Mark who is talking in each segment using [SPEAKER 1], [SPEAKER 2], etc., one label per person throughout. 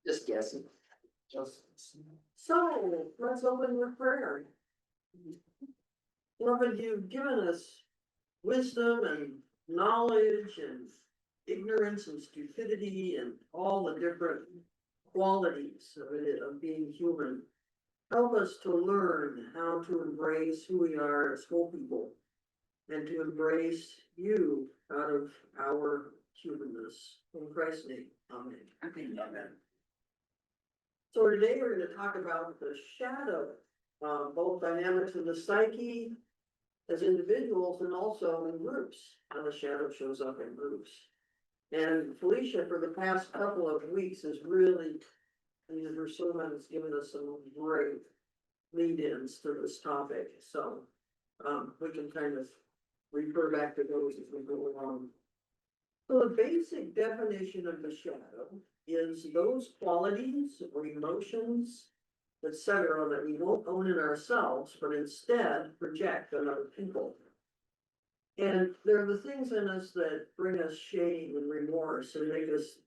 [SPEAKER 1] Just guessing.
[SPEAKER 2] So, let's open with prayer. Lord, you've given us wisdom and knowledge and ignorance and stupidity and all the different qualities of it, of being human. Help us to learn how to embrace who we are as whole people and to embrace you out of our humanness. In Christ's name, amen.
[SPEAKER 1] Amen.
[SPEAKER 2] So today we're going to talk about the shadow, both dynamics of the psyche as individuals and also in groups, how the shadow shows up in groups. And Felicia, for the past couple of weeks, has really, in her sermon, has given us some great lead-ins to this topic. So we can kind of refer back to those as we go along. So the basic definition of the shadow is those qualities or emotions, etc., that we won't own in ourselves, but instead project on other people. And there are the things in us that bring us shame and remorse and make us,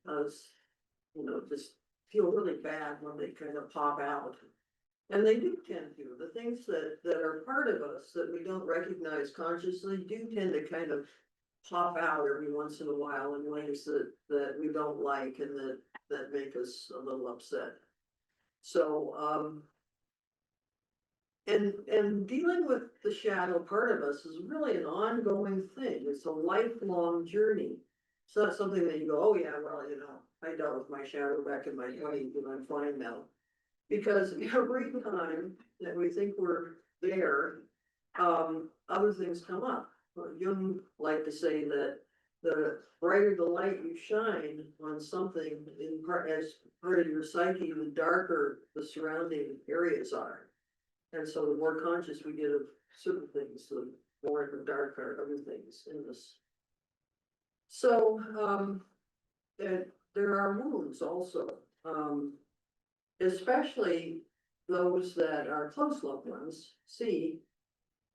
[SPEAKER 2] just feel really bad when they kind of pop out. And they do tend to. The things that are part of us that we don't recognize consciously do tend to kind of pop out every once in a while in ways that we don't like and that make us a little upset. So, and dealing with the shadow part of us is really an ongoing thing. It's a lifelong journey. It's not something that you go, oh yeah, well, I dealt with my shadow back in my 20s and I'm fine now. Because every time that we think we're there, other things come up. Jung liked to say that the brighter the light you shine on something in part as part of your psyche, the darker the surrounding areas are. And so the more conscious we get of certain things, the more the darker other things in this. So there are wounds also, especially those that our close loved ones see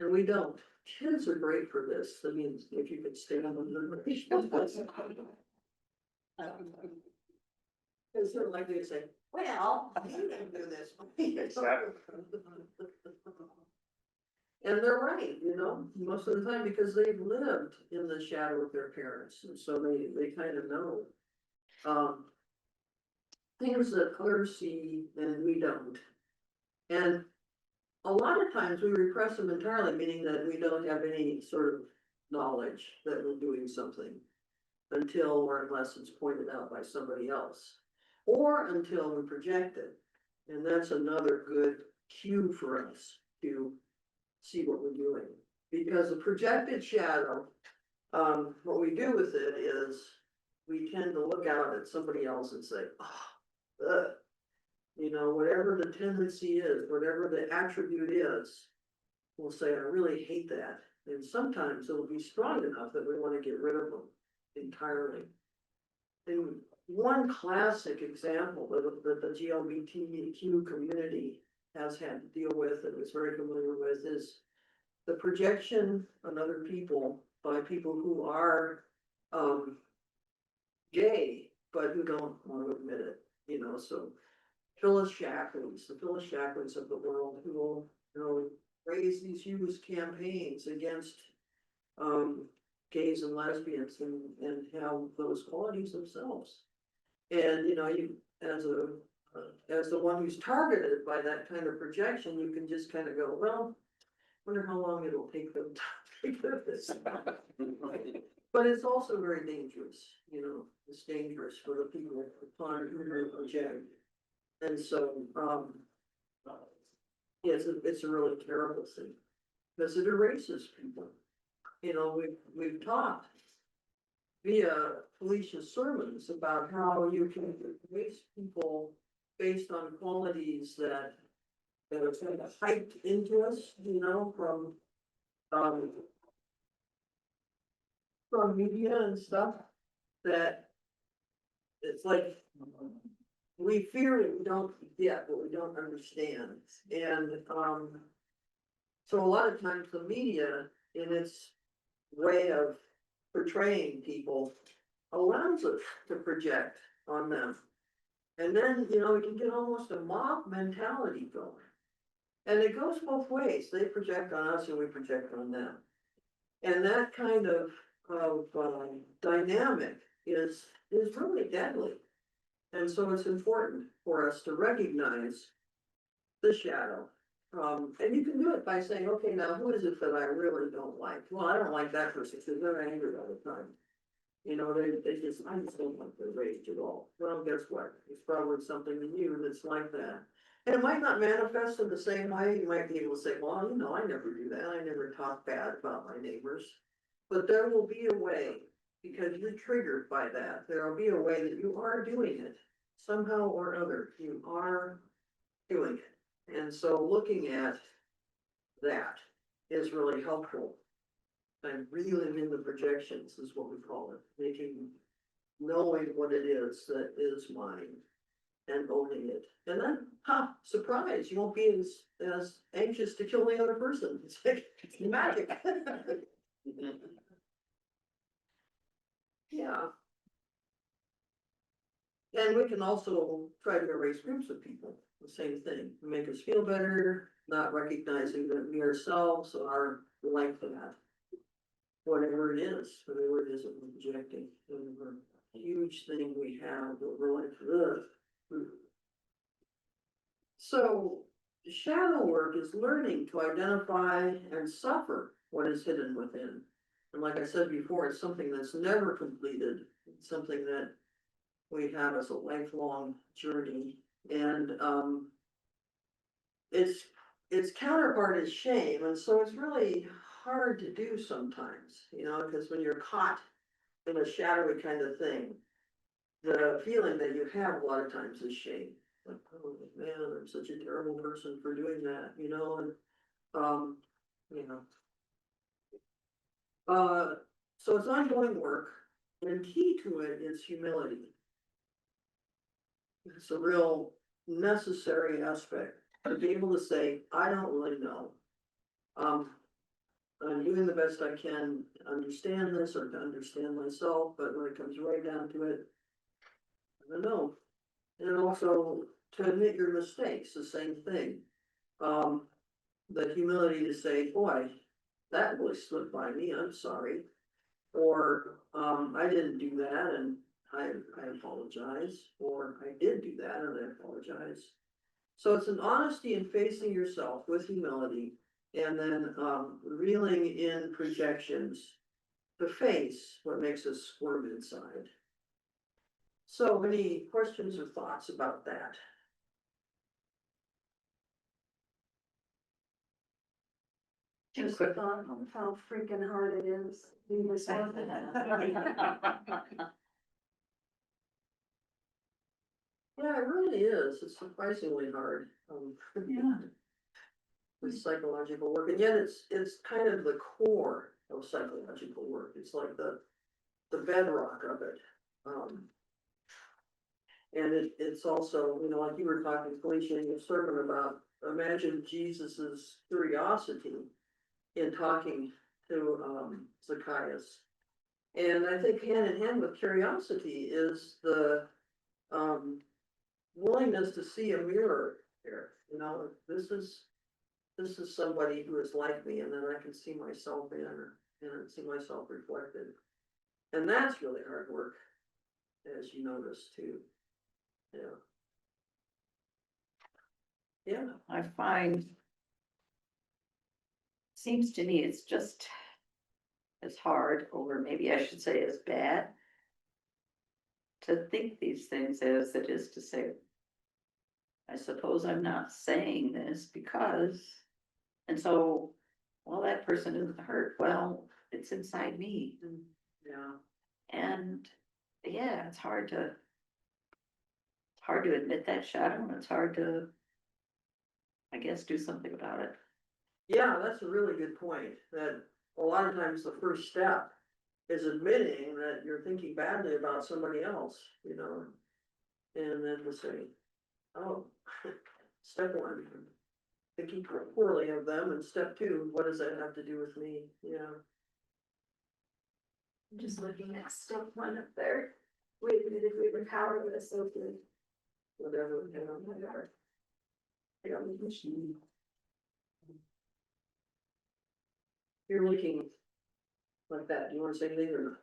[SPEAKER 2] and we don't. Kids are great for this. I mean, if you could stay on the because they're likely to say, well, you didn't do this.
[SPEAKER 1] Exactly.
[SPEAKER 2] And they're right, most of the time because they've lived in the shadow of their parents. And so they kind of know things that others see and we don't. And a lot of times we repress them entirely, meaning that we don't have any sort of knowledge that we're doing something until or unless it's pointed out by somebody else, or until we project it. And that's another good cue for us to see what we're doing. Because a projected shadow, what we do with it is we tend to look out at somebody else and say, oh, ugh. Whatever the tendency is, whatever the attribute is, we'll say, I really hate that. And sometimes it'll be strong enough that we want to get rid of them entirely. And one classic example that the GLBTQ community has had to deal with and is very familiar with is the projection on other people by people who are gay, but who don't want to admit it, so Phyllis Shackley's, the Phyllis Shackley's of the world who will, raise these huge campaigns against gays and lesbians and have those qualities themselves. And you as the one who's targeted by that kind of projection, you can just kind of go, well, wonder how long it'll take them to figure this out. But it's also very dangerous, it's dangerous for the people upon whom they project. And so, it's a really terrible thing because it erases people. We've talked via Felicia's sermons about how you can erase people based on qualities that are kind of hyped into us, from media and stuff that it's like we fear what we don't get, what we don't understand. And so a lot of times the media in its way of portraying people allows us to project on them. And then, we can get almost a mob mentality going. And it goes both ways. They project on us and we project on them. And that kind of dynamic is really deadly. And so it's important for us to recognize the shadow. And you can do it by saying, okay, now who is it that I really don't like? Well, I don't like that person because they're angry all the time. I just don't like their rage at all. Well, guess what? It's probably something in you that's like that. And it might not manifest in the same way. You might be able to say, well, I never do that. I never talk bad about my neighbors. But there will be a way, because you're triggered by that. There will be a way that you are doing it. Somehow or other, you are doing it. And so looking at that is really helpful. And reeling in the projections is what we call it, knowing what it is that is mine and owning it. And then, surprise, you won't be as anxious to kill the other person. It's like, it's magic. Yeah. And we can also try to erase groups of people, the same thing, make us feel better, not recognizing that we ourselves are like that. Whatever it is that we're projecting, whatever huge thing we have that we're like this. So shadow work is learning to identify and suffer what is hidden within. And like I said before, it's something that's never completed. It's something that we have as a lifelong journey. And its counterpart is shame. And so it's really hard to do sometimes, because when you're caught in a shadowy kind of thing, the feeling that you have a lot of times is shame. Like, oh man, I'm such a terrible person for doing that, and you know. So it's ongoing work, and key to it is humility. It's a real necessary aspect to be able to say, I don't really know. I'm doing the best I can to understand this or to understand myself, but when it comes right down to it, I don't know. And also to admit your mistakes, the same thing. The humility to say, boy, that really slipped by me, I'm sorry. Or, I didn't do that and I apologize, or I did do that and I apologize. So it's an honesty in facing yourself with humility, and then, reeling in projections to face what makes us squirm inside. So any questions or thoughts about that?
[SPEAKER 1] Just thought of how freaking hard it is to do this work.
[SPEAKER 2] Yeah, it really is. It's surprisingly hard.
[SPEAKER 1] Yeah.
[SPEAKER 2] With psychological work, and yet it's kind of the core of psychological work. It's like the bedrock of it. And it's also, like you were talking, Felicia, in your sermon about, imagine Jesus's curiosity in talking to Zacchaeus. And I think hand in hand with curiosity is the willingness to see a mirror there. This is somebody who is like me, and then I can see myself in her and see myself reflected. And that's really hard work, as you notice too. Yeah. Yeah.
[SPEAKER 3] I find, seems to me it's just as hard, or maybe I should say as bad, to think these things as it is to say, I suppose I'm not saying this because, and so, well, that person isn't hurt. Well, it's inside me.
[SPEAKER 2] Yeah.
[SPEAKER 3] And yeah, it's hard to admit that shadow, and it's hard to, I guess, do something about it.
[SPEAKER 2] Yeah, that's a really good point. That a lot of times the first step is admitting that you're thinking badly about somebody else, and then to say, oh, step one, thinking poorly of them, and step two, what does that have to do with me? Yeah.
[SPEAKER 1] Just looking at step one up there, we admitted we were powerless over
[SPEAKER 2] whatever, you know, whatever. Yeah. You're looking like that, do you wanna say anything or not?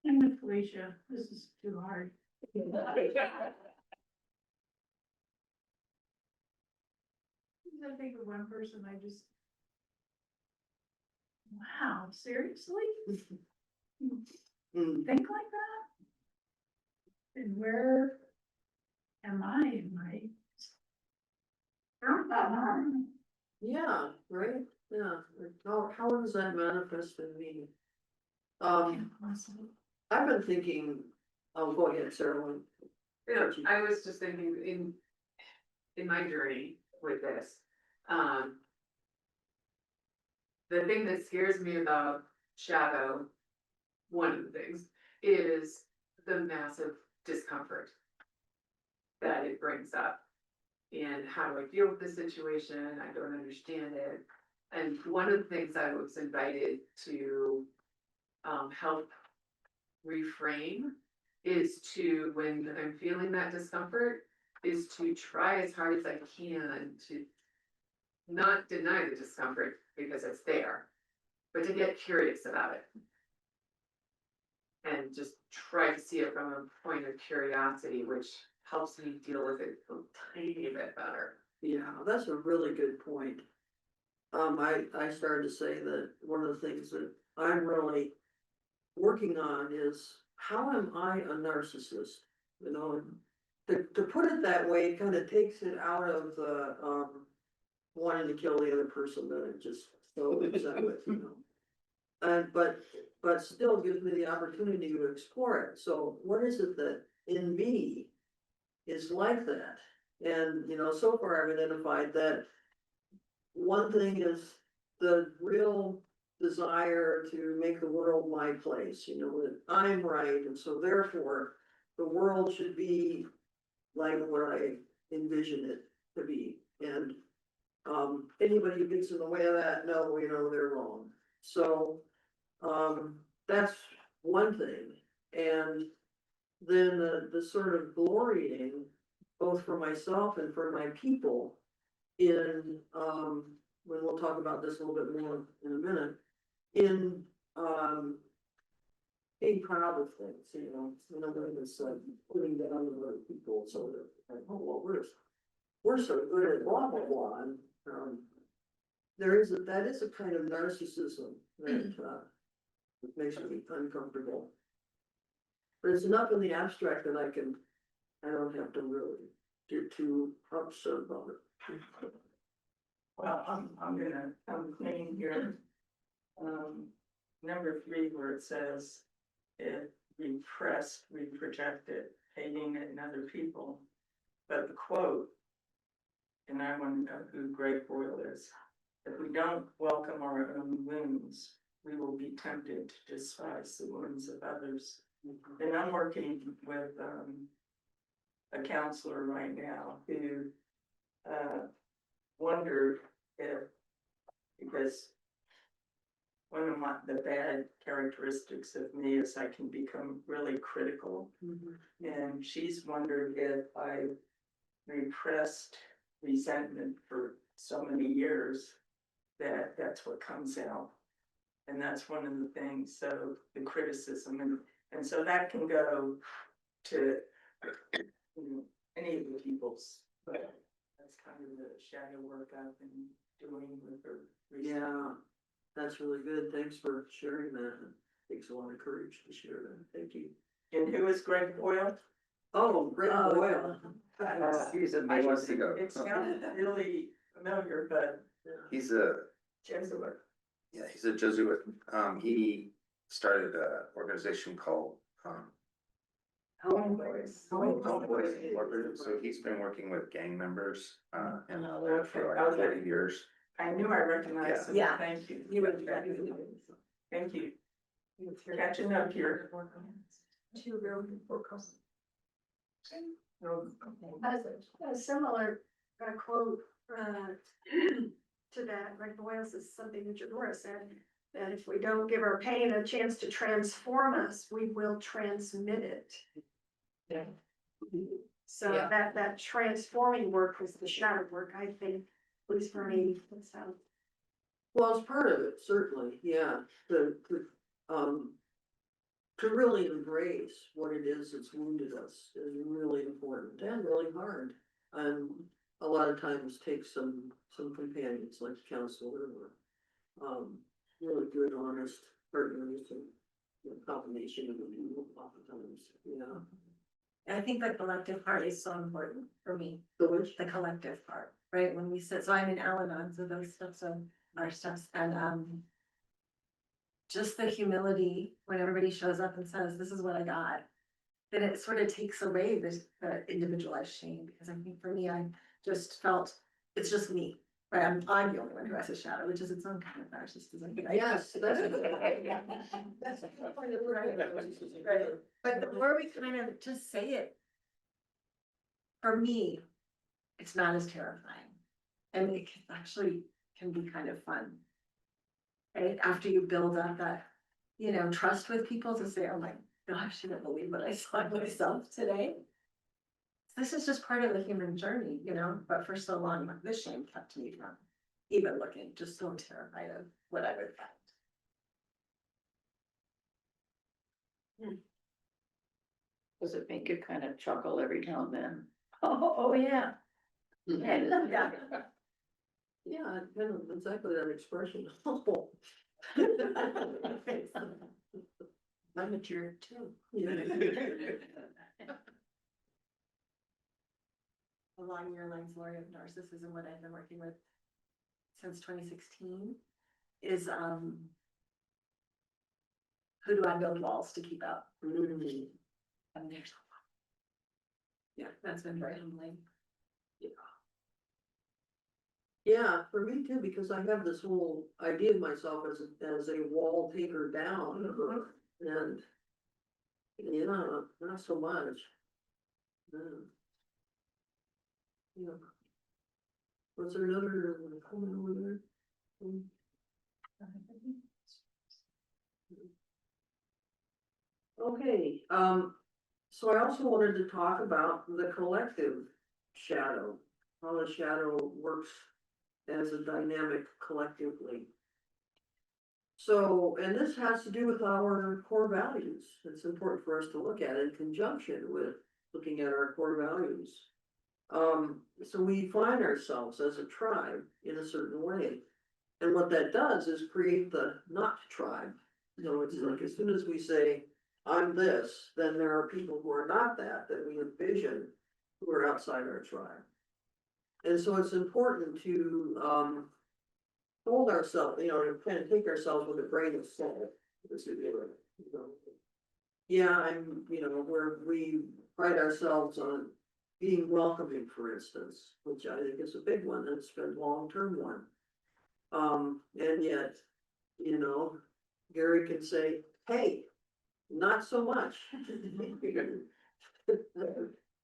[SPEAKER 1] I'm with Felicia, this is too hard. I think of one person, I just. Wow, seriously?
[SPEAKER 2] Mm,
[SPEAKER 1] Think like that? And where am I in my?
[SPEAKER 2] yeah, right, yeah, how does that manifest in me? I've been thinking, oh, go ahead, Sarah. Lynn.
[SPEAKER 4] Yeah, I was just thinking in my journey with this, the thing that scares me about shadow, one of the things, is the massive discomfort that it brings up. And how do I deal with this situation? I don't understand it. And one of the things I was invited to help reframe is to, when I'm feeling that discomfort, is to try as hard as I can to not deny the discomfort because it's there, but to get curious about it. And just try to see it from a point of curiosity, which helps me deal with it a tiny bit better.
[SPEAKER 2] Yeah, that's a really good point. I started to say that one of the things that I'm really working on is how am I a narcissist? You know, to put it that way, kind of takes it out of the, wanting to kill the other person that I'm just so upset with, you know. And, but still gives me the opportunity to explore it. So what is it that in me is like that? And, you know, so far I've identified that one thing is the real desire to make the world my place, you know, that I'm right, and so therefore the world should be like what I envision it to be. And anybody who gets in the way of that, no, you know, they're wrong. So that's one thing. And then the sort of glorying, both for myself and for my people, in when we'll talk about this a little bit more in a minute, in being proud of things, you know, in a way that's putting that on other people, so that, like, oh, well, we're so good at blah, blah, blah, and that is a kind of narcissism that makes me uncomfortable. But it's enough in the abstract that I don't have to really get too upset about it.
[SPEAKER 5] Well, I'm gonna come clean here. Number 3, where it says, if repressed, we project it, hating it in other people. But the quote, and I want to know who Greg Boyle is. If we don't welcome our own wounds, we will be tempted to despise the wounds of others. And I'm working with a counselor right now who wondered if, because one of the bad characteristics of me is I can become really critical. And she's wondered if I repressed resentment for so many years that's what comes out. And that's one of the things, so the criticism, and so that can go to any of the people's, but that's kind of the shadow work I've been doing with her recently.
[SPEAKER 2] Yeah, that's really good. Thanks for sharing that. It takes a lot of courage to share that. Thank you.
[SPEAKER 5] And who is Greg Boyle?
[SPEAKER 2] Oh, great boy.
[SPEAKER 3] He's
[SPEAKER 6] He wants to go.
[SPEAKER 5] It sounds really familiar, but
[SPEAKER 6] He's a,
[SPEAKER 5] Jesuit.
[SPEAKER 6] yeah, he's a Jesuit. He started an organization called,
[SPEAKER 3] Home Boys.
[SPEAKER 6] Home Boys Incorporated. So he's been working with gang members, in
[SPEAKER 5] Okay,
[SPEAKER 6] for like 30 years.
[SPEAKER 5] I knew I recognized him.
[SPEAKER 3] Yeah.
[SPEAKER 5] Thank you.
[SPEAKER 3] You would.
[SPEAKER 5] Thank you. Catching up here.
[SPEAKER 1] A similar quote to that, Rick Boyles, is something that Jadora said, that if we don't give our pain a chance to transform us, we will transmit it. So
[SPEAKER 2] Yeah.
[SPEAKER 1] that transforming work was the shadow work, I think, at least for me, so.
[SPEAKER 2] Well, it's part of it, certainly, yeah, um. To really embrace what it is that's wounded us is really important and really hard. And a lot of times take some companions like a counselor or, really good, honest partners and a combination of the two oftentimes, yeah.
[SPEAKER 7] I think the collective part is so important for me,
[SPEAKER 2] The which,
[SPEAKER 7] the collective part, right? When we sit, so I'm in Al-Anon, so those stuff, so our stuffs, and just the humility when everybody shows up and says, this is what I got. Then it sort of takes away this, the individualized shame, because I think for me, I just felt, it's just me. Right, I'm the only one who has a shadow, which is its own kind of narcissism. Right?
[SPEAKER 2] yes, that's. That's a good point of
[SPEAKER 7] Right. But the more we kind of just say it, for me, it's not as terrifying. And it actually can be kind of fun. Right, after you build up that, trust with people to say, oh my gosh, I didn't believe what I saw in myself today. This is just part of the human journey, but for so long, this shame kept me from even looking, just so terrified of what I would find.
[SPEAKER 3] Does it make you kind of chuckle every now and then? Oh, yeah. And,
[SPEAKER 7] Yeah.
[SPEAKER 2] Yeah, kind of exactly that expression.
[SPEAKER 7] I'm a jerk too.
[SPEAKER 2] Yeah.
[SPEAKER 7] Along your lines, Lori, of narcissism, what I've been working with since 2016 is who do I build walls to keep out?
[SPEAKER 2] Mm.
[SPEAKER 7] And there's a lot. Yeah, that's been very humbling.
[SPEAKER 2] Yeah, for me too, because I have this whole idea of myself as a wall taker down, and. Yeah, not so much. Yeah. Yeah. Was there another comment over there? Mm. Okay, so I also wanted to talk about the collective shadow, how the shadow works as a dynamic collectively. So, and this has to do with our core values. It's important for us to look at in conjunction with looking at our core values. So we find ourselves as a tribe in a certain way. And what that does is create the not tribe. It's like as soon as we say, I'm this, then there are people who are not that we envision who are outside our tribe. And so it's important to hold ourselves, to kind of take ourselves with a grain of salt. Yeah, where we pride ourselves on being welcoming, for instance, which I think is a big one, and it's been a long-term one. And yet, Gary can say, hey, not so much.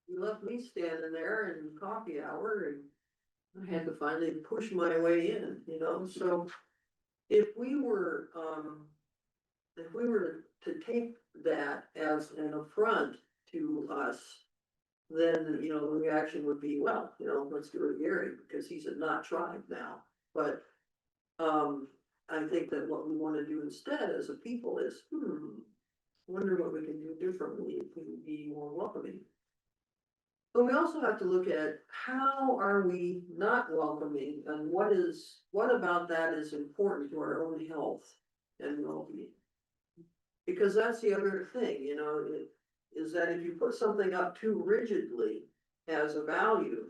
[SPEAKER 2] You left me standing there in coffee hour and I had to finally push my way in, so. If we were to take that as an affront to us, then, the reaction would be, well, let's do it to Gary, because he's a not tribe now. But, I think that what we wanna do instead as a people is, wonder what we can do differently if we can be more welcoming. But we also have to look at how are we not welcoming and what about that is important to our own health and well-being. Because that's the other thing, is that if you put something up too rigidly as a value,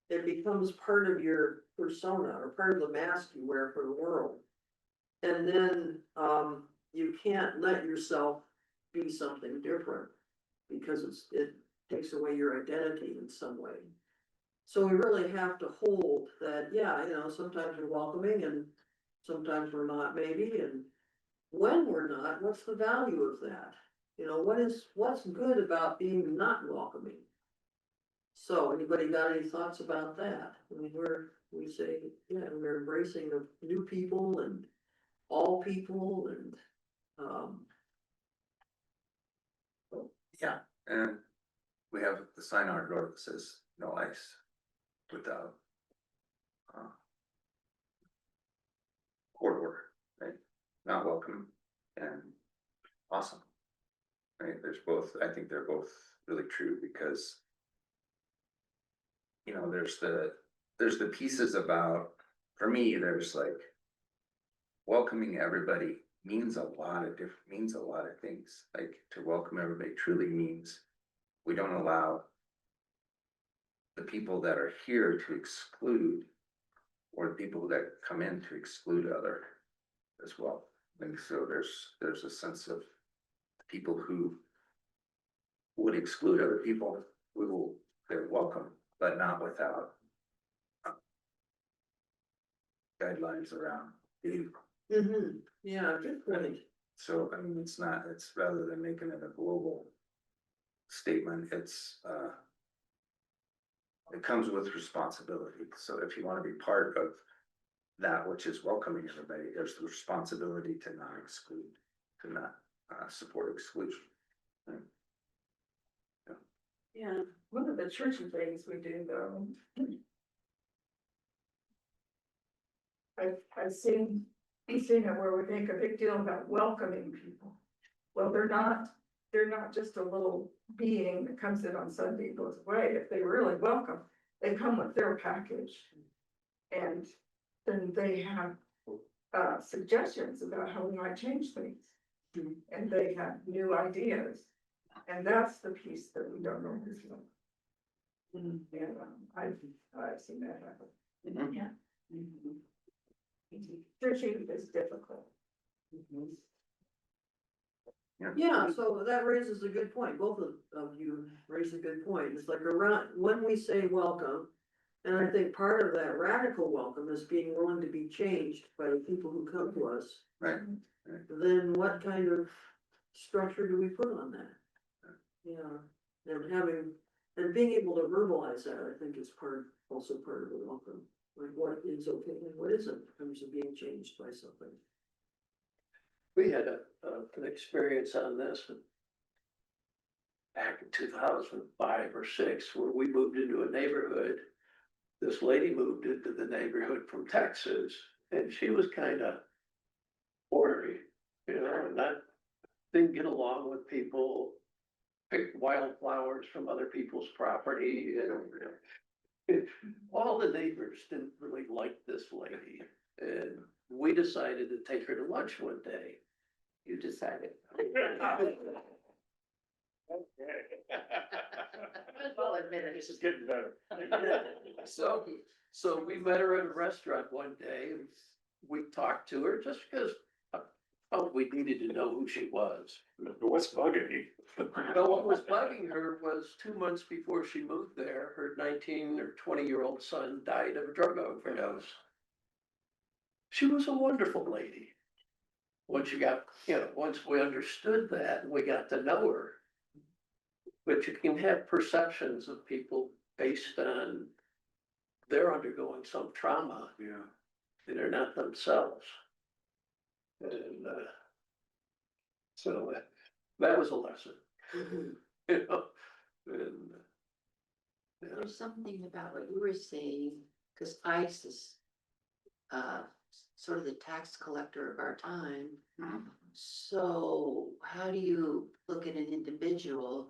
[SPEAKER 2] it becomes part of your persona or part of the mask you wear for the world. And then, you can't let yourself be something different because it takes away your identity in some way. So we really have to hold that, yeah, sometimes we're welcoming and sometimes we're not maybe, and when we're not, what's the value of that? What's good about being not welcoming? So anybody got any thoughts about that? I mean, we say, yeah, we're embracing of new people and all people and,
[SPEAKER 6] And we have the sign on our door that says no ice without. Court order, right? Not welcome and awesome. Right, there's both, I think they're both really true because. You know, there's the pieces about, for me, there's like. Welcoming everybody means a lot of things, like to welcome everybody truly means. We don't allow. The people that are here to exclude. Or the people that come in to exclude other as well. And so there's a sense of people who would exclude other people, they're welcome, but not without guidelines around you.
[SPEAKER 2] Yeah, good point.
[SPEAKER 6] So, I mean, it's rather than making it a global statement, it comes with responsibility. So if you want to be part of that which is welcoming everybody, there's the responsibility to not exclude, to not support exclusion. Right?
[SPEAKER 2] Yeah, one of the churchy things we do though. I've seen it where we make a big deal about welcoming people. Well, they're not just a little being that comes in on Sunday and goes away. If they really welcome, they come with their package. And then they have suggestions about how we might change things. And they have new ideas. And that's the piece that we don't always know. And I've seen that happen. Yeah. Searching is difficult. Yeah, so that raises a good point. Both of you raise a good point. It's like around, when we say welcome, and I think part of that radical welcome is being willing to be changed by the people who come to us.
[SPEAKER 6] Right.
[SPEAKER 2] Then what kind of structure do we put on that? Yeah, and being able to verbalize that, I think is also part of the welcome. Like what is okay and what isn't in terms of being changed by something.
[SPEAKER 8] We had an experience on this back in 2005 or 6, where we moved into a neighborhood. This lady moved into the neighborhood from Texas, and she was kind of ornery, and didn't get along with people, picked wildflowers from other people's property, and all the neighbors didn't really like this lady. And we decided to take her to lunch one day.
[SPEAKER 3] You decided. Well admitted.
[SPEAKER 8] This is getting better. So we met her at a restaurant one day, and we talked to her just because we needed to know who she was.
[SPEAKER 9] What's bugging you?
[SPEAKER 8] Well, what was bugging her was 2 months before she moved there, her 19 or 20-year-old son died of a drug overdose. She was a wonderful lady. Once we understood that and we got to know her. But you can have perceptions of people based on they're undergoing some trauma.
[SPEAKER 9] Yeah.
[SPEAKER 8] And they're not themselves. And so that was a lesson. You know, and
[SPEAKER 10] There's something about what you were saying, because ICE is sort of the tax collector of our time. So how do you look at an individual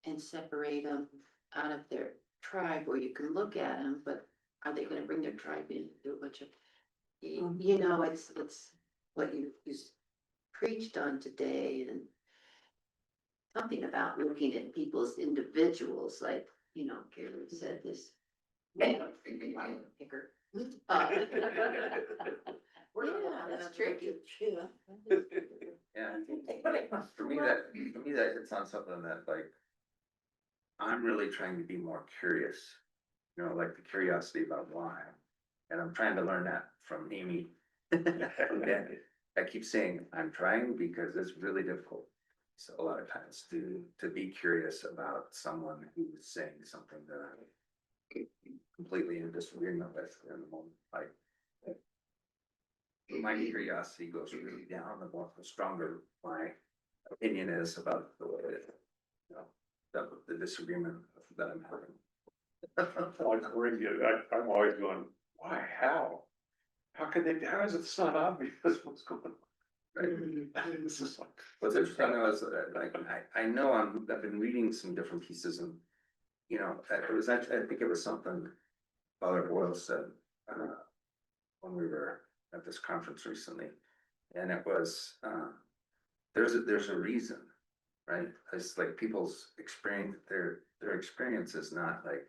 [SPEAKER 10] and separate them out of their tribe, where you can look at them, but are they gonna bring their tribe in, do a bunch of, you know, it's what you preached on today, and something about looking at people as individuals, like, you know, Gary said this. Picker. Yeah, that's tricky.
[SPEAKER 6] Yeah, for me that hits on something that like. I'm really trying to be more curious, like the curiosity about why. And I'm trying to learn that from Amy. And I keep saying I'm trying because it's really difficult. So a lot of times to be curious about someone who's saying something that I'm completely in disagreement with in the moment. Like my curiosity goes really down, the stronger my opinion is about the way it is. the disagreement that I'm having.
[SPEAKER 8] I agree with you. I'm always going, why, how? How can they, how is it not obvious what's going on?
[SPEAKER 6] Right?
[SPEAKER 8] This is like.
[SPEAKER 6] What's interesting though is that, like, I know I've been reading some different pieces and, you know, it was actually, I think it was something Father Boyle said, when we were at this conference recently. And it was, there's a reason, right? It's like people's experience, their experience is not like,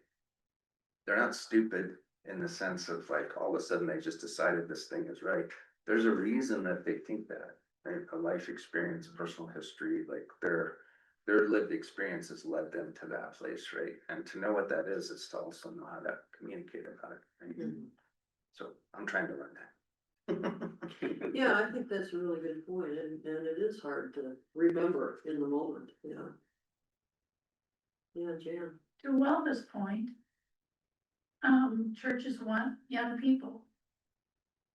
[SPEAKER 6] they're not stupid in the sense of like, all of a sudden they just decided this thing is right. There's a reason that they think that, right? A life experience, personal history, like their lived experiences led them to that place, right? And to know what that is to also know how to communicate about it, right? So I'm trying to learn that.
[SPEAKER 2] Yeah, I think that's a really good point, and it is hard to remember in the moment, yeah. Yeah, Jan.
[SPEAKER 9] To Welda's point, churches want young people.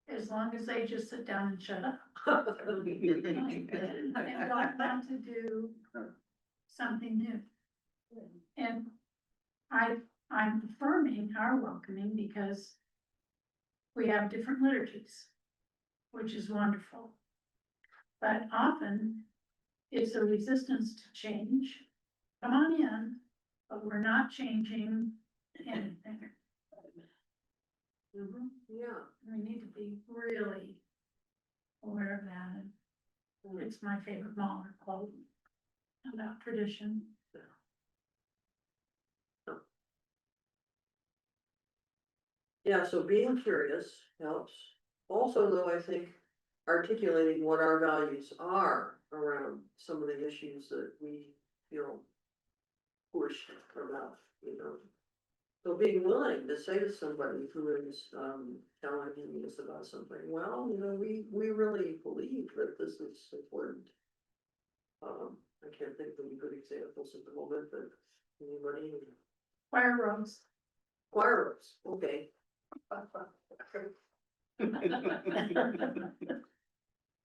[SPEAKER 9] As long as they just sit down and shut up. And don't want to do something new. And I'm affirming our welcoming because we have different liturgies, which is wonderful. But often it's a resistance to change. Come on in, but we're not changing anything.
[SPEAKER 2] Yeah.
[SPEAKER 9] We need to be really aware of that. And it's my favorite Mahler quote about tradition.
[SPEAKER 2] Yeah, so being curious helps. Also, though, I think articulating what our values are around some of the issues that we feel pushed about, you know. So being willing to say to somebody who is telling us about something, well, you know, we really believe that this is important. I can't think of any good examples at the moment, but anybody?
[SPEAKER 9] Fire roads.
[SPEAKER 2] Choir ropes, okay.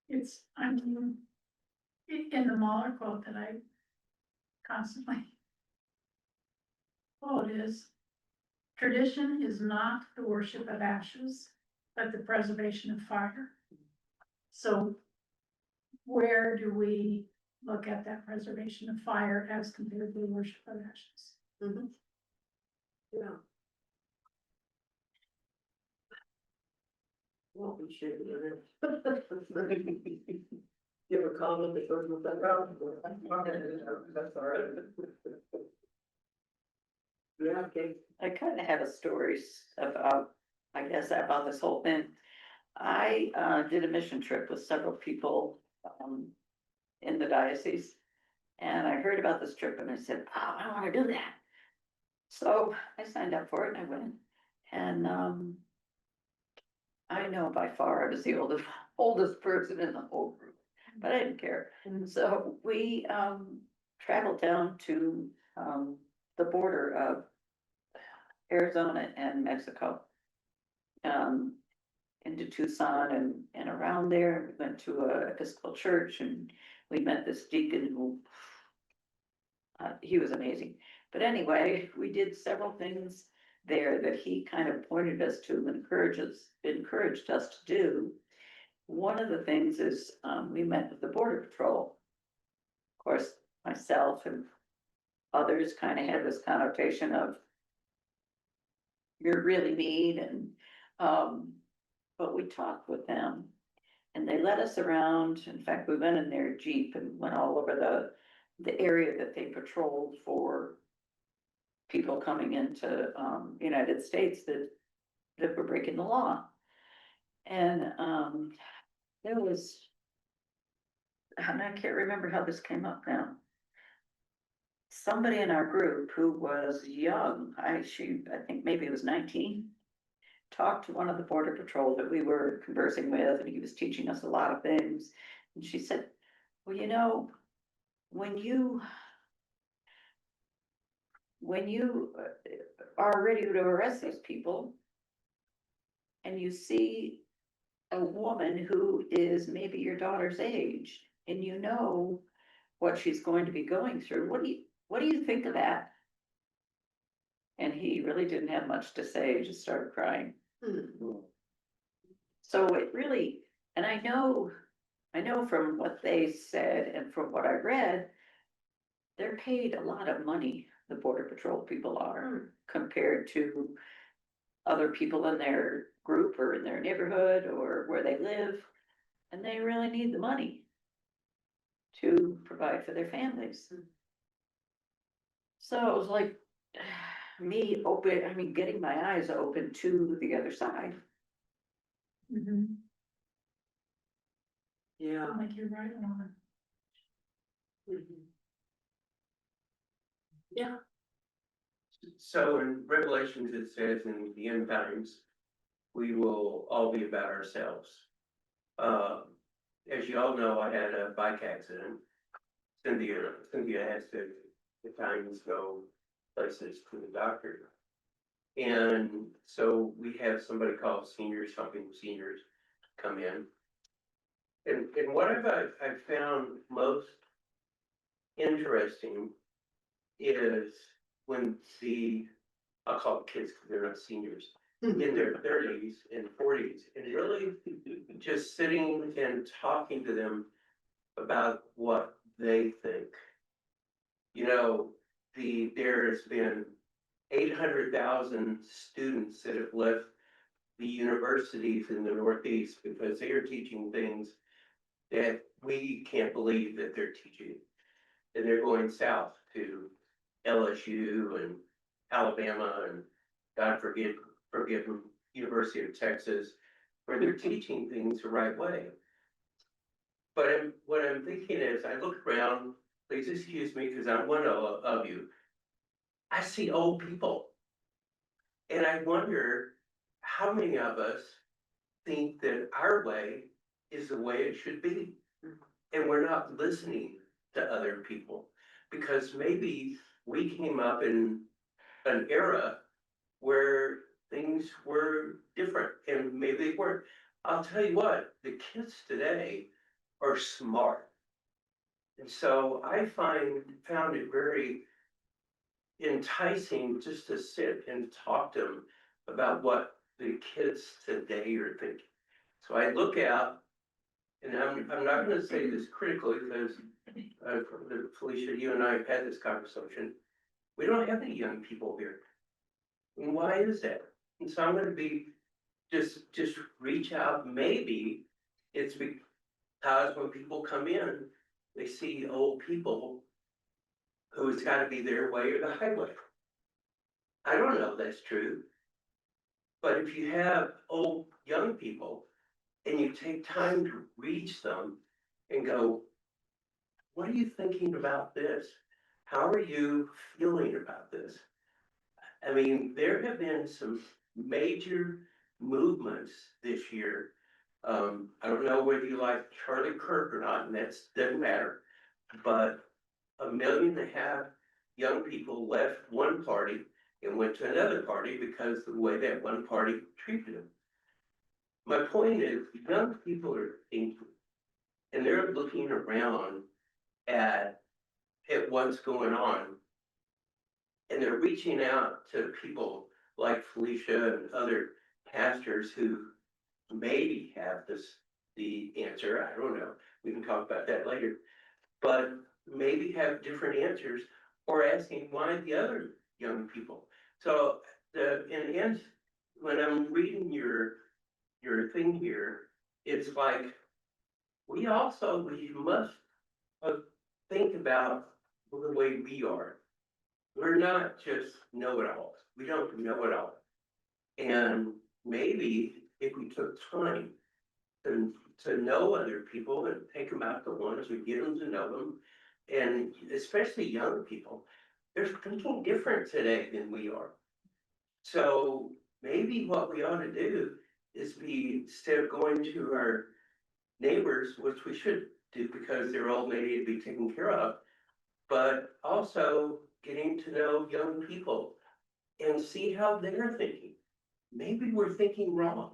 [SPEAKER 9] It's, I mean, in the Mahler quote that I constantly quote is, tradition is not the worship of ashes, but the preservation of fire. So where do we look at that preservation of fire as compared to the worship of ashes?
[SPEAKER 2] Yeah. Well, we should be in it. Give a comment that goes with that. That's all right. Yeah, okay.
[SPEAKER 3] I kind of have a story about, I guess, about this whole thing. I did a mission trip with several people in the diocese. And I heard about this trip and I said, oh, I want to do that. So I signed up for it and I went. And I know by far I was the oldest person in the whole group, but I didn't care. So we traveled down to the border of Arizona and Mexico. Into Tucson and around there, we went to a Episcopal church and we met this deacon who he was amazing. But anyway, we did several things there that he kind of pointed us to and encouraged us to do. One of the things is we met with the Border Patrol. Of course, myself and others kind of had this connotation of you're really mean and but we talked with them and they led us around. In fact, we went in their Jeep and went all over the area that they patrolled for people coming into United States that were breaking the law. And there was, and I can't remember how this came up now. Somebody in our group who was young, I think maybe it was 19, talked to one of the Border Patrol that we were conversing with, and he was teaching us a lot of things. And she said, well, you know, when you are ready to arrest these people and you see a woman who is maybe your daughter's age and you know what she's going to be going through, what do you think of that? And he really didn't have much to say, he just started crying. So it really, and I know from what they said and from what I read, they're paid a lot of money, the border patrol people are, compared to other people in their group or in their neighborhood or where they live. And they really need the money to provide for their families. So it was like getting my eyes open to the other side.
[SPEAKER 2] Yeah.
[SPEAKER 9] Like you're right on.
[SPEAKER 2] Yeah.
[SPEAKER 11] So in Revelations, it says in the end times, we will all be about ourselves. As you all know, I had a bike accident. Cynthia has to at times go places to the doctor. And so we have somebody called seniors, helping seniors come in. And what I've found most interesting is when I'll call them kids because they're not seniors, in their 30s and 40s, and really just sitting and talking to them about what they think. You know, there has been 800,000 students that have left the universities in the Northeast because they are teaching things that we can't believe that they're teaching. And they're going south to LSU and Alabama and God forgive them, University of Texas, where they're teaching things the right way. But what I'm thinking is, I look around, please excuse me, because I'm one of you. I see old people. And I wonder how many of us think that our way is the way it should be. And we're not listening to other people. Because maybe we came up in an era where things were different and maybe they weren't. I'll tell you what, the kids today are smart. And so I found it very enticing just to sit and talk to them about what the kids today are thinking. So I look out, and I'm not gonna say this critically because Felicia, you and I have had this conversation. We don't have any young people here. And why is that? And so I'm gonna be, just reach out, maybe it's because when people come in, they see old people who it's gotta be their way or the highway. I don't know if that's true. But if you have old young people and you take time to reach them and go, what are you thinking about this? How are you feeling about this? I mean, there have been some major movements this year. I don't know whether you like Charlie Kirk or not, and that doesn't matter. But 1.5 million young people left one party and went to another party because of the way that one party treated them. My point is, young people are thinking, and they're looking around at what's going on. And they're reaching out to people like Felicia and other pastors who maybe have the answer. I don't know. We can talk about that later. But maybe have different answers or asking why the other young people. So in the end, when I'm reading your thing here, it's like we must think about the way we are. We're not just know-it-alls. We don't know it all. And maybe if we took time to know other people and take them out to lunch and get them to know them, and especially young people, they're thinking different today than we are. So maybe what we ought to do is instead of going to our neighbors, which we should do because they're old, they need to be taken care of, but also getting to know young people and see how they're thinking. Maybe we're thinking wrong.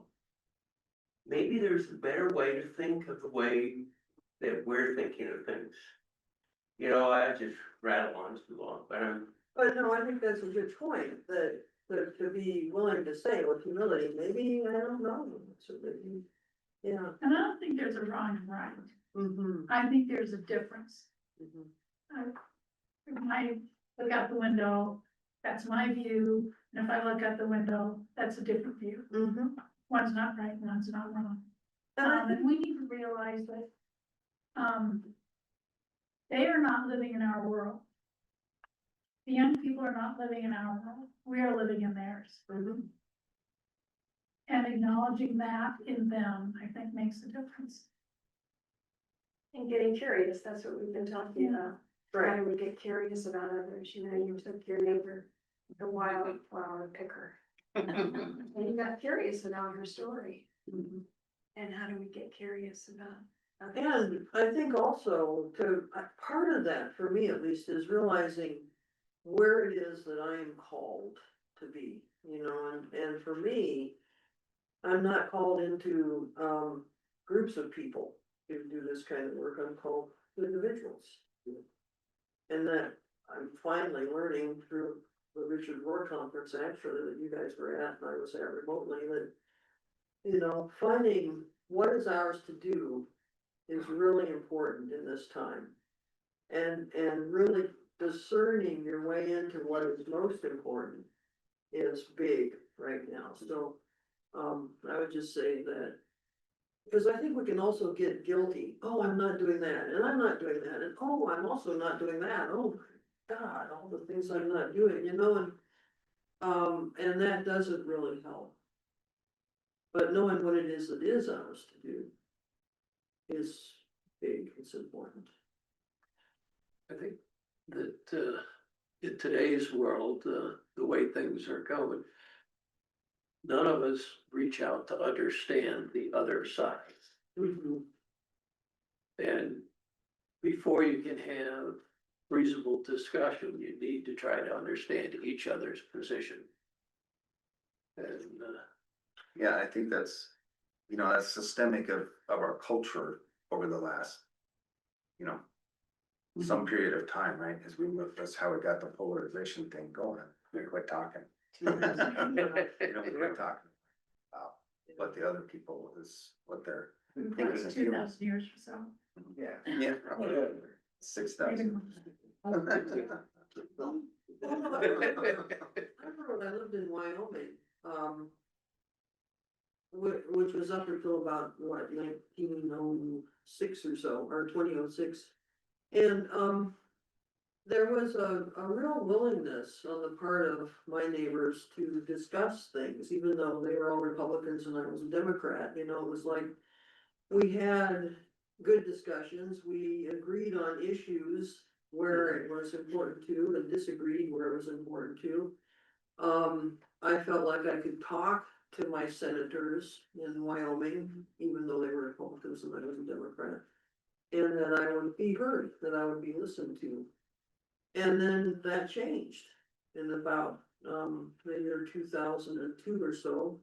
[SPEAKER 11] Maybe there's a better way to think of the way that we're thinking of things. You know, I just rattle on too long, but
[SPEAKER 2] But no, I think that's a good point, that, to be willing to say with humility, maybe, I don't know, so maybe, yeah.
[SPEAKER 9] And I don't think there's a wrong and right.
[SPEAKER 2] Mm-hmm.
[SPEAKER 9] I think there's a difference. When I look out the window, that's my view, and if I look out the window, that's a different view.
[SPEAKER 2] Mm-hmm.
[SPEAKER 9] One's not right, and one's not wrong.
[SPEAKER 2] And I
[SPEAKER 9] And we need to realize that, they are not living in our world. The young people are not living in our world, we are living in theirs.
[SPEAKER 2] Mhm.
[SPEAKER 9] And acknowledging that in them, I think makes a difference.
[SPEAKER 1] And getting curious, that's what we've been talking about. How
[SPEAKER 2] Right.
[SPEAKER 1] do we get curious about others? You know, you took your neighbor, the wildflower picker, and you got curious about her story.
[SPEAKER 2] Mhm.
[SPEAKER 1] And how do we get curious about others?
[SPEAKER 2] And I think also part of that, for me at least, is realizing where it is that I am called to be, you know, and for me, I'm not called into, groups of people to do this kind of work, I'm called to individuals. And that I'm finally learning through the Richard Rohr conference, actually, that you guys were at, and I was at remotely, that, you know, finding what is ours to do is really important in this time. And really discerning your way into what is most important is big right now, so, I would just say that. Because I think we can also get guilty, oh, I'm not doing that, and I'm not doing that, and oh, I'm also not doing that, oh my God, all the things I'm not doing, you know, and that doesn't really help. But knowing what it is that is ours to do is big, it's important.
[SPEAKER 8] I think that, in today's world, the way things are going, none of us reach out to understand the other side. And before you can have reasonable discussion, you need to try to understand each other's position. And,
[SPEAKER 6] Yeah, I think that's, you know, that's systemic of our culture over the last, you know, some period of time, right? As we move, that's how we got the polarization thing going. We quit talking. You know, we quit talking about what the other people is, what they're thinking. and feeling.
[SPEAKER 9] 2,000 years or so.
[SPEAKER 6] Yeah, probably 6,000.
[SPEAKER 2] I remember when I lived in Wyoming, which was up until about, what, 1906 or so, or 2006. And, there was a real willingness on the part of my neighbors to discuss things, even though they were all Republicans and I was a Democrat, you know, it was like, we had good discussions, we agreed on issues where it was important to, and disagreed where it was important to. I felt like I could talk to my senators in Wyoming, even though they were Republicans and I was a Democrat. And that I would be heard, that I would be listened to. And then that changed in about, the year 2002 or so.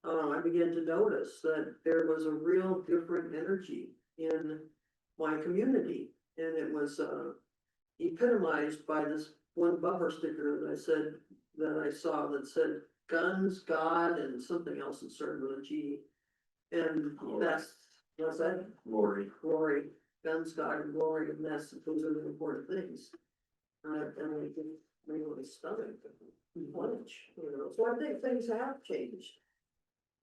[SPEAKER 2] I began to notice that there was a real different energy in my community. And it was, epitomized by this one bumper sticker that I saw that said guns, God, and something else that started with a G. And that's that? Glory, guns, God, and glory, and those are the important things. And we can make my stomach punch, you know, so I think things have changed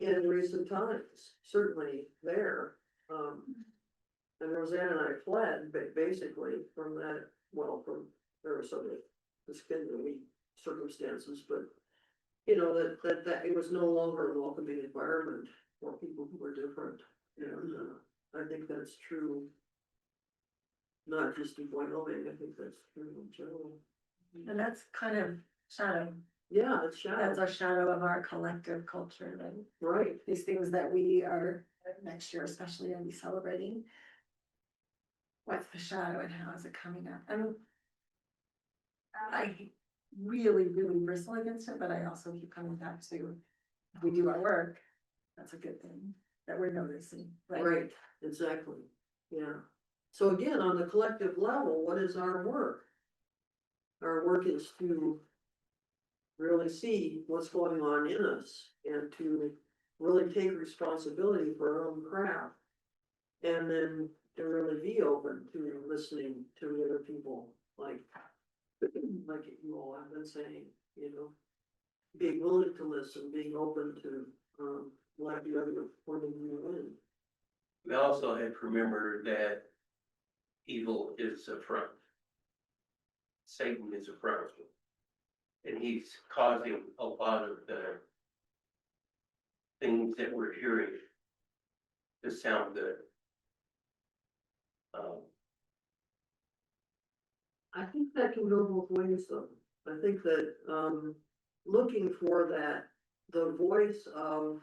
[SPEAKER 2] in recent times, certainly there. And Roseanne and I fled, but basically from that, well, from, there were some of the skin circumstances, but you know, that it was no longer a welcoming environment for people who were different. And, I think that's true. Not just in Wyoming, I think that's true in general.
[SPEAKER 7] And that's kind of shadow,
[SPEAKER 2] Yeah, it's
[SPEAKER 7] that's
[SPEAKER 2] shadow,
[SPEAKER 7] a shadow of our collective culture, and
[SPEAKER 2] right,
[SPEAKER 7] these things that we are next year especially gonna be celebrating. What's the shadow and how is it coming up? And I really, really bristle against it, but I also keep coming back to, if we do our work, that's a good thing that we're noticing, right?
[SPEAKER 2] right, exactly, yeah. So again, on the collective level, what is our work? Our work is to really see what's going on in us and to really take responsibility for our own craft. And then to really be open to listening to other people, like you all have been saying, you know. Being willing to listen, being open to, let the other point of view in.
[SPEAKER 11] We also have to remember that evil is a front. Satan is a front. And he's causing a lot of the things that we're hearing to sound good.
[SPEAKER 2] I think that can go both ways though. I think that, looking for that, the voice of,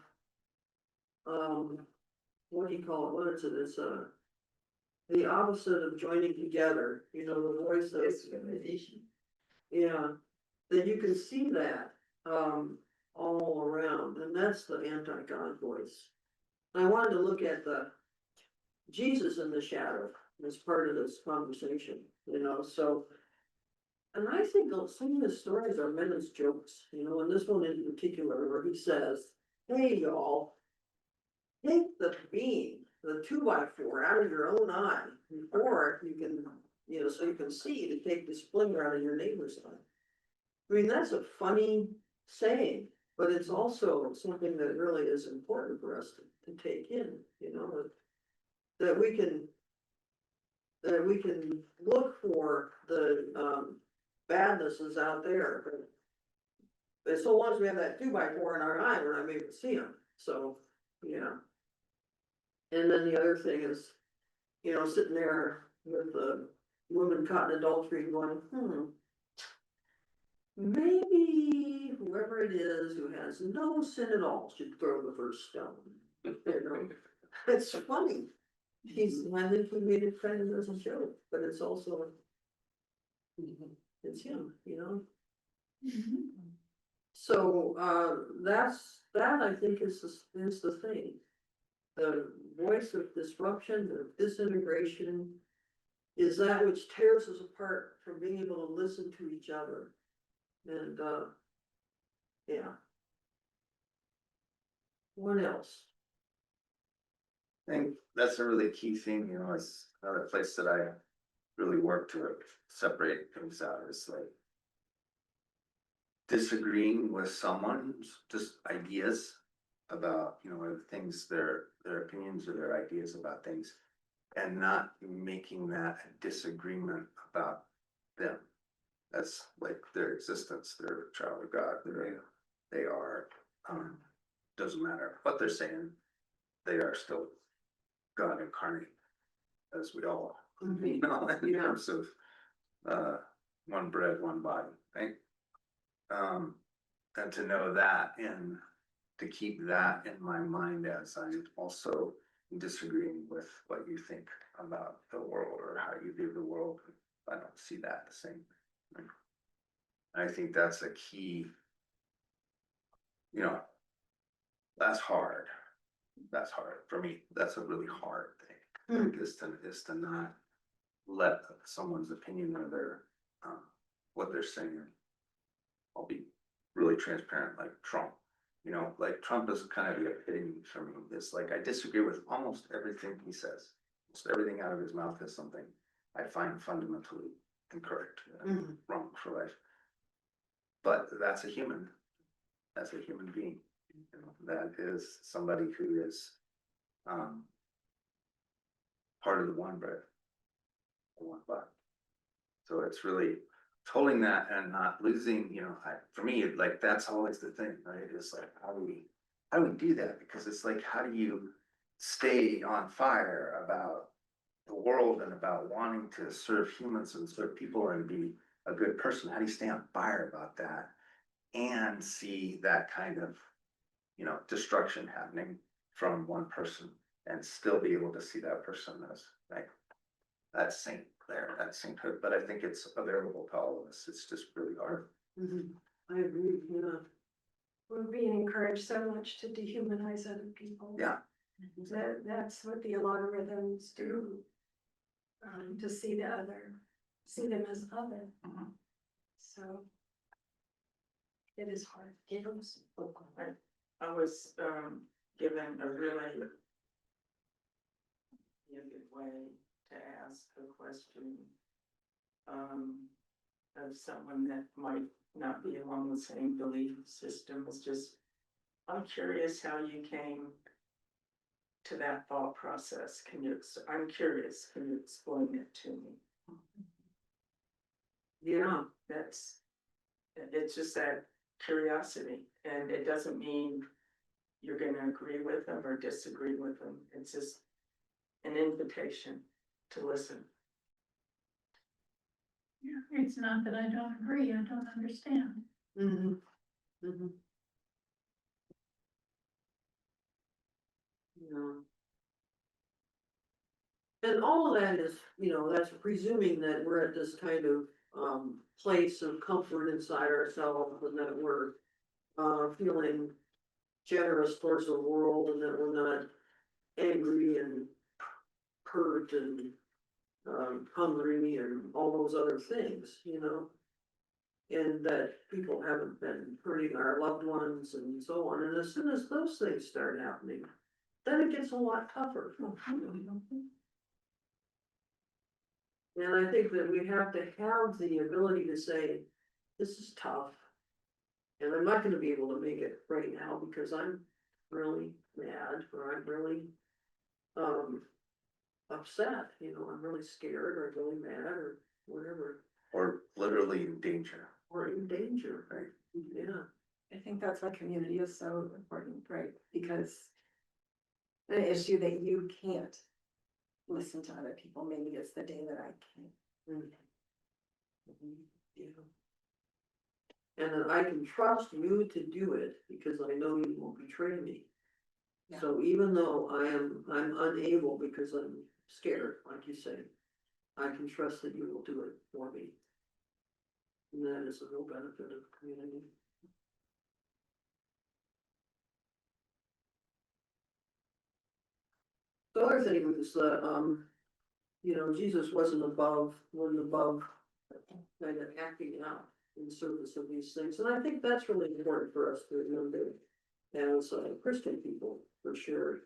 [SPEAKER 2] what do you call it, what is it, it's, the opposite of joining together, you know, the voice of.
[SPEAKER 10] Discrimination.
[SPEAKER 2] Yeah, that you can see that, all around, and that's the anti-God voice. I wanted to look at the Jesus in the shadow as part of this conversation, you know, so. And I think some of his stories are meant as jokes, you know, and this one in particular where he says, hey, y'all. Take the beam, the 2x4 out of your own eye before you can, you know, so you can see to take the splinter out of your neighbor's eye. I mean, that's a funny saying, but it's also something that really is important for us to take in, you know, that we can look for the, badnesses out there, but so long as we have that 2x4 in our eye, we're not able to see them, so, yeah. And then the other thing is, you know, sitting there with the woman caught in adultery going, maybe whoever it is who has no sin at all should throw the first stone. You know, it's funny. I think we made it kind of as a joke, but it's also, it's him, you know? So, that I think is the thing. The voice of disruption, the disintegration is that which tears us apart from being able to listen to each other. And, yeah. What else?
[SPEAKER 6] I think that's a really key thing, you know, it's another place that I really work to separate things out, is like disagreeing with someone's just ideas about, you know, things, their opinions or their ideas about things, and not making that a disagreement about them. That's like their existence, they're a child of God, they are, doesn't matter what they're saying, they are still God incarnate, as we all, you know, in terms of, one bread, one body, right? And to know that and to keep that in my mind as I'm also disagreeing with what you think about the world or how you view the world. I don't see that the same. Right? I think that's a key, you know, that's hard. That's hard for me. That's a really hard thing, is to not let someone's opinion or their, what they're saying. I'll be really transparent, like Trump, you know, like Trump is kind of the epitome for me. It's like, I disagree with almost everything he says. Almost everything out of his mouth is something I find fundamentally incorrect, wrong for life. But that's a human being, you know, that is somebody who is, part of the one bread, the one body. So it's really holding that and not losing, you know, for me, like, that's always the thing, right? It's like, how do we do that? Because it's like, how do you stay on fire about the world and about wanting to serve humans and serve people and be a good person? How do you stay on fire about that and see that kind of, you know, destruction happening from one person and still be able to see that person as like that saint there, that sainthood? But I think it's available to all of us. It's just really hard.
[SPEAKER 2] I agree, yeah.
[SPEAKER 1] We're being encouraged so much to dehumanize other people.
[SPEAKER 6] Yeah.
[SPEAKER 1] That's what the algorithms do. to see the other, see them as other. So. It is hard.
[SPEAKER 5] I was, given a really good way to ask a question. Of someone that might not be along the same belief system, it's just, I'm curious how you came to that thought process. I'm curious, can you explain it to me?
[SPEAKER 2] Yeah,
[SPEAKER 5] It's just that curiosity, and it doesn't mean you're gonna agree with them or disagree with them. It's just an invitation to listen.
[SPEAKER 9] Yeah, it's not that I don't agree, I don't understand.
[SPEAKER 2] mm-hmm, mm-hmm. Yeah. And all of that is, that's presuming that we're at this kind of, place of comfort inside ourselves and that we're, feeling generous towards the world and that we're not angry and hurt and, hungry and all those other things. And that people haven't been hurting our loved ones and so on. And as soon as those things start happening, then it gets a lot tougher. And I think that we have to have the ability to say, this is tough. And I'm not gonna be able to make it right now because I'm really mad or I'm really upset, I'm really scared or really mad or whatever,
[SPEAKER 6] Or literally in danger.
[SPEAKER 2] or in danger, right? Yeah.
[SPEAKER 7] I think that's why community is so important, right? Because the issue that you can't listen to other people, maybe it's the day that I can.
[SPEAKER 2] Yeah. And that I can trust you to do it because I know you won't betray me. So even though I'm unable because I'm scared, like you say, I can trust that you will do it for me. And that is a real benefit of community. The other thing was that, Jesus wasn't above kind of acting out in service of these things. And I think that's really important for us to remember as Christian people, for sure.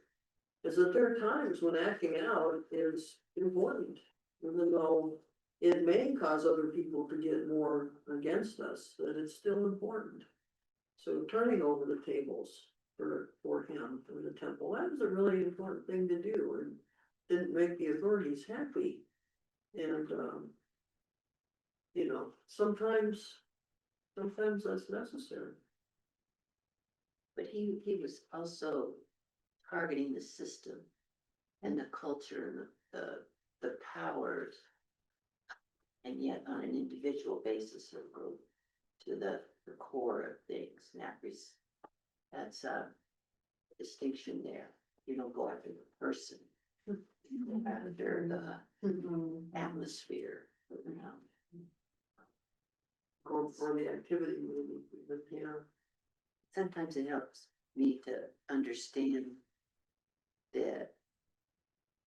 [SPEAKER 2] Is that there are times when acting out is important, even though it may cause other people to get more against us, that it's still important. So turning over the tables for him in the temple, that was a really important thing to do and didn't make the authorities happy. And, sometimes that's necessary.
[SPEAKER 10] But he was also targeting the system and the culture and the powers. And yet on an individual basis or group to the core of things. And that's a distinction there. You don't go after the person. You go after the atmosphere around.
[SPEAKER 2] Or the activity maybe, but
[SPEAKER 10] Sometimes it helps me to understand that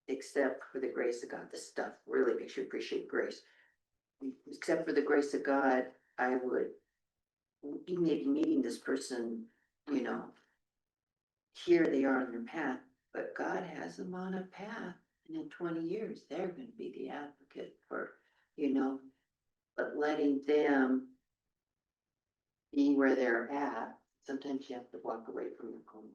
[SPEAKER 10] except for the grace of God, this stuff really makes you appreciate grace. Except for the grace of God, I would, you may be meeting this person, here they are on their path, but God has them on a path. And in 20 years, they're gonna be the advocate for, but letting them be where they're at, sometimes you have to walk away from your home.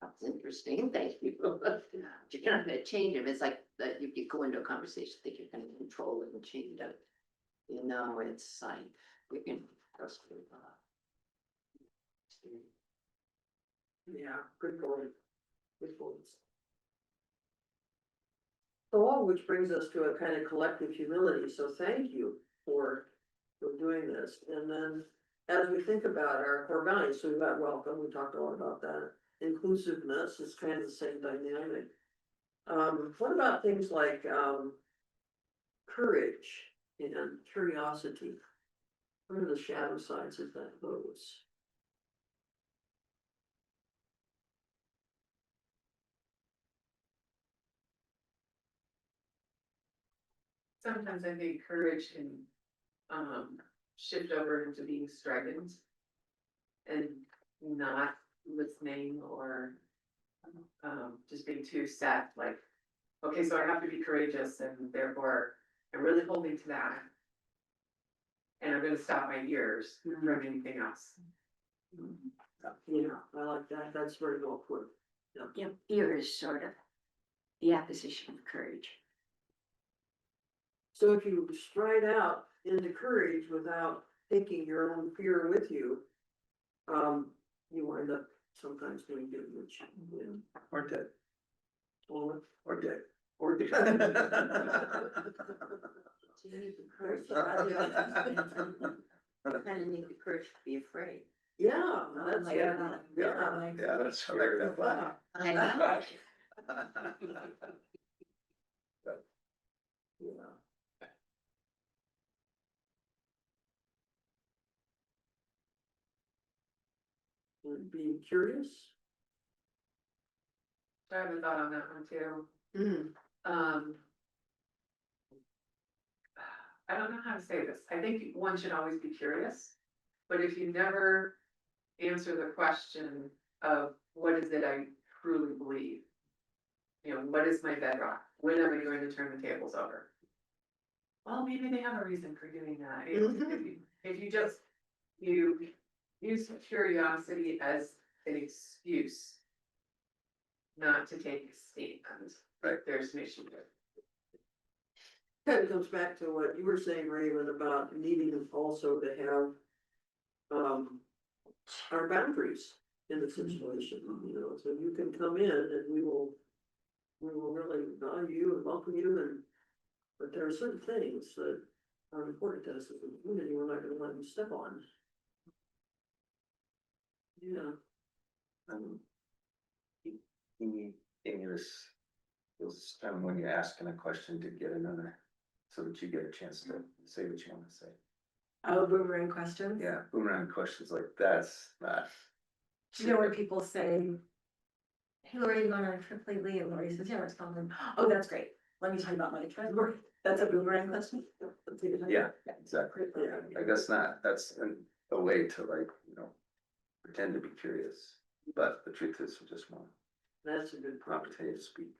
[SPEAKER 10] That's interesting, thank you. You're not gonna change them, it's like that you go into a conversation, think you're gonna control it and change it. It's like, we can trust with
[SPEAKER 2] yeah, good point. Good points. So all which brings us to a kind of collective humility, so thank you for doing this. And then as we think about our core values, so we've got welcome, we talked a lot about that. Inclusiveness is kind of the same dynamic. What about things like courage and curiosity? What are the shadow sides of those?
[SPEAKER 4] sometimes I think courage can, shift over into being strident. And not listening or, just being too set, like, okay, so I have to be courageous and therefore I'm really holding to that. And I'm gonna stop my ears from anything else.
[SPEAKER 2] Yeah, I like that, that's very well put.
[SPEAKER 10] Yeah, fear is sort of the opposition of courage.
[SPEAKER 2] So if you stride out into courage without taking your own fear with you, you wind up sometimes doing damage, you know.
[SPEAKER 6] Or dead,
[SPEAKER 2] Or
[SPEAKER 6] or dead.
[SPEAKER 2] or
[SPEAKER 10] So you need the courage. You kind of need the courage to be afraid.
[SPEAKER 2] yeah, that's,
[SPEAKER 7] like
[SPEAKER 2] yeah,
[SPEAKER 7] that.
[SPEAKER 2] yeah.
[SPEAKER 6] Yeah, that's, I like that one.
[SPEAKER 10] I know.
[SPEAKER 2] Yeah. And being curious.
[SPEAKER 4] I have a thought on that one too.
[SPEAKER 2] Mm.
[SPEAKER 4] I don't know how to say this. I think one should always be curious. But if you never answer the question of what is it I truly believe? You know, what is my bedrock? When am I going to turn the tables over? Well, maybe they have a reason for doing that. If you just, you use curiosity as an excuse not to take a statement,
[SPEAKER 6] Right.
[SPEAKER 4] there's an issue there.
[SPEAKER 2] Kind of comes back to what you were saying, Raven, about needing also to have our boundaries in the situation, you know, so you can come in and we will really value you and welcome you, and but there are certain things that are important to us as a community, we're not gonna let them step on. Yeah.
[SPEAKER 6] In this time when you're asking a question to get another, so that you get a chance to say what you wanna say.
[SPEAKER 7] Oh, boomerang questions?
[SPEAKER 6] Yeah, boomerang questions like that's not.
[SPEAKER 7] Do you know when people say, hey, Lori, you going on a trip lately? And Lori says, yeah, we're going. Oh, that's great. Let me tell you about my trip. That's a boomerang question.
[SPEAKER 6] Yeah, exactly.
[SPEAKER 2] Yeah.
[SPEAKER 6] I guess not, that's a way to like, you know, pretend to be curious, but the truth is we just want
[SPEAKER 2] That's a good
[SPEAKER 6] an opportunity to speak.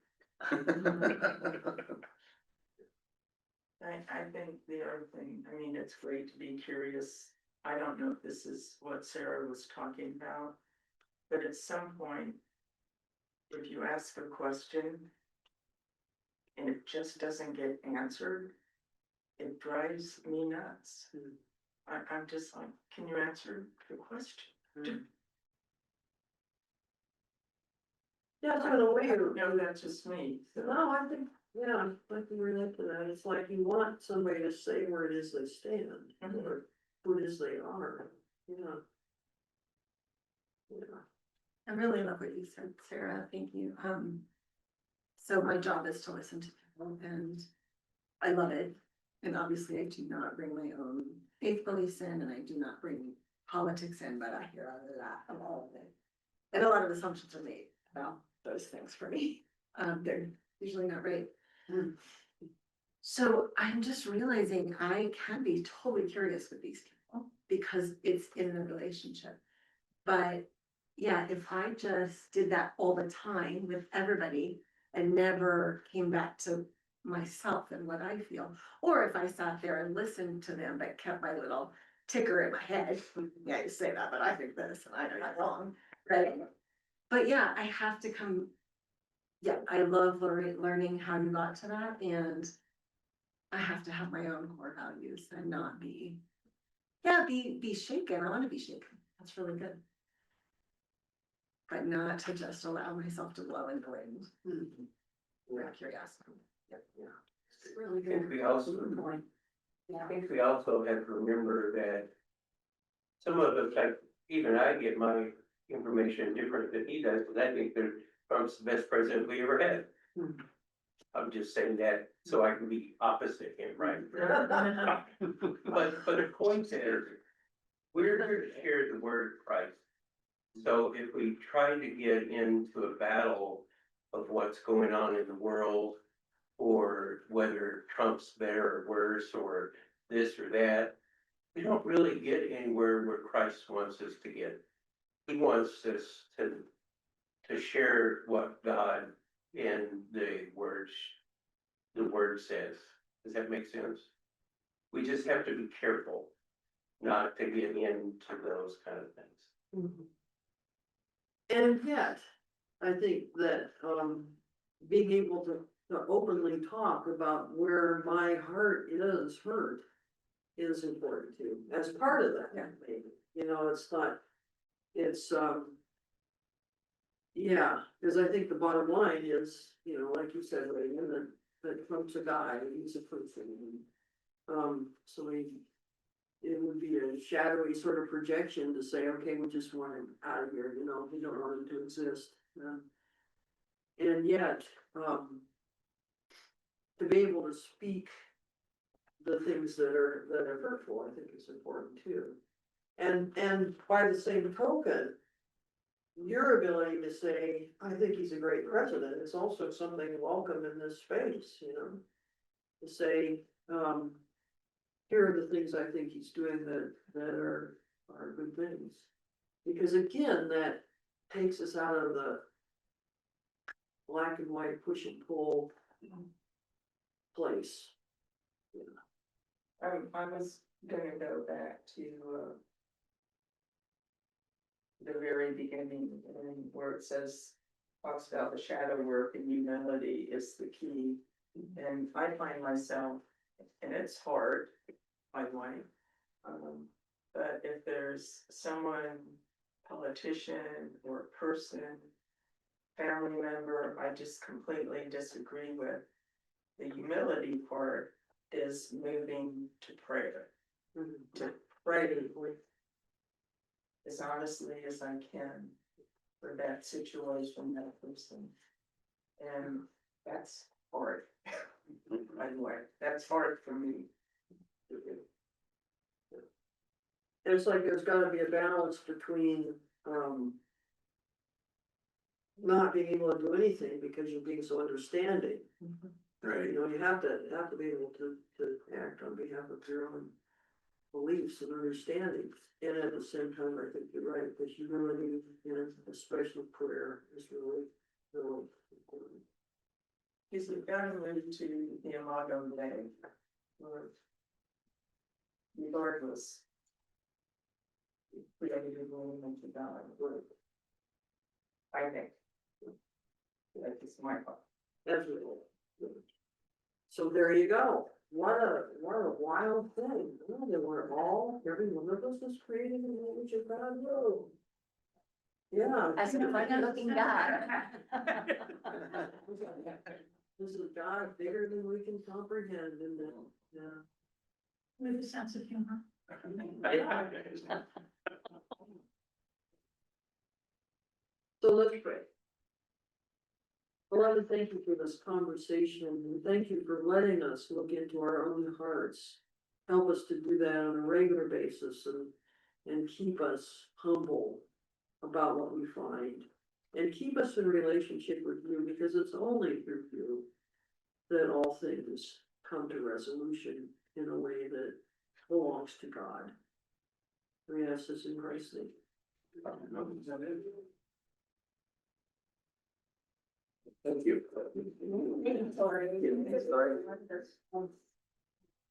[SPEAKER 5] I think the other thing, I mean, it's great to be curious. I don't know if this is what Sarah was talking about, but at some point, if you ask a question and it just doesn't get answered, it drives me nuts. I'm just like, can you answer the question?
[SPEAKER 2] Yeah, it's been a way
[SPEAKER 5] I
[SPEAKER 2] to,
[SPEAKER 5] don't know, that's just me. So.
[SPEAKER 2] no, I think, yeah, I can relate to that, it's like you want somebody to say where it is they stand, or who it is they are, yeah. Yeah.
[SPEAKER 7] I really love what you said, Sarah. Thank you. So my job is to listen to people and I love it. And obviously I do not bring my own faith beliefs in and I do not bring politics in, but I hear of all of it. And a lot of assumptions are made about those things for me. They're usually not right. So I'm just realizing I can be totally curious with these people because it's in the relationship. But yeah, if I just did that all the time with everybody and never came back to myself and what I feel, or if I sat there and listened to them but kept my little ticker in my head, yeah, you say that, but I think this and I know you're wrong, right? But yeah, I have to come, yeah, I love learning how you got to that, and I have to have my own core values and not be, yeah, be shaken. I want to be shaken. That's really good. But not to just allow myself to blow in the wind. With curiosity.
[SPEAKER 2] Yeah.
[SPEAKER 7] It's really
[SPEAKER 11] I think
[SPEAKER 7] good.
[SPEAKER 11] we also, I think we also have to remember that some of us, like, even I get my information different than he does, but I think that Trump's the best president we ever had. I'm just saying that so I can be opposite him, right? But the point is, we're here to share the word of Christ. So if we try to get into a battle of what's going on in the world, or whether Trump's better or worse, or this or that. We don't really get anywhere where Christ wants us to get. He wants us to share what God in the word says. Does that make sense? We just have to be careful not to get into those kind of things.
[SPEAKER 2] And yet, I think that, being able to openly talk about where my heart is hurt is important too, as part of that, maybe, you know, it's not, it's, yeah, because I think the bottom line is, you know, like you said, Reagan, that Trump's a guy, he's a person. So it would be a shadowy sort of projection to say, okay, we just want him out of here, you know, we don't want him to exist. And yet, to be able to speak the things that are hurtful, I think is important too. And by the same token, your ability to say, I think he's a great president, is also something welcome in this space, you know? To say, here are the things I think he's doing that are good things. Because again, that takes us out of the black and white push and pull place.
[SPEAKER 5] I was gonna go back to, the very beginning, and where it says, talks about the shadow work and humility is the key. And I find myself, and it's hard, by the way, but if there's someone, politician or person, family member, I just completely disagree with, the humility part is moving to prayer. To pray with as honestly as I can for that situation, that person. And that's hard. By the way, that's hard for me to do.
[SPEAKER 2] It's like there's gotta be a balance between, not being able to do anything because you're being so understanding.
[SPEAKER 6] Right.
[SPEAKER 2] You know, you have to be able to act on behalf of your own beliefs and understandings. And at the same time, I think you're right, that humility, you know, especially prayer is really, really important.
[SPEAKER 5] Because we've got to move to the Imago Dei, where regardless, we have to be willing to God. I think. That's just my thought.
[SPEAKER 2] Absolutely. So there you go. What a wild thing. Oh, that we're all, every one of us is created in the image of God. Whoa. Yeah.
[SPEAKER 9] As a funny-looking guy.
[SPEAKER 2] This is a God bigger than we can comprehend, isn't it? Yeah.
[SPEAKER 9] With a sense of humor.
[SPEAKER 2] So let's pray. Beloved, thank you for this conversation, and thank you for letting us look into our own hearts. Help us to do that on a regular basis and keep us humble about what we find. And keep us in relationship with you, because it's only through you that all things come to resolution in a way that belongs to God. We ask this in Christ's name.
[SPEAKER 6] Thank you.
[SPEAKER 2] Sorry.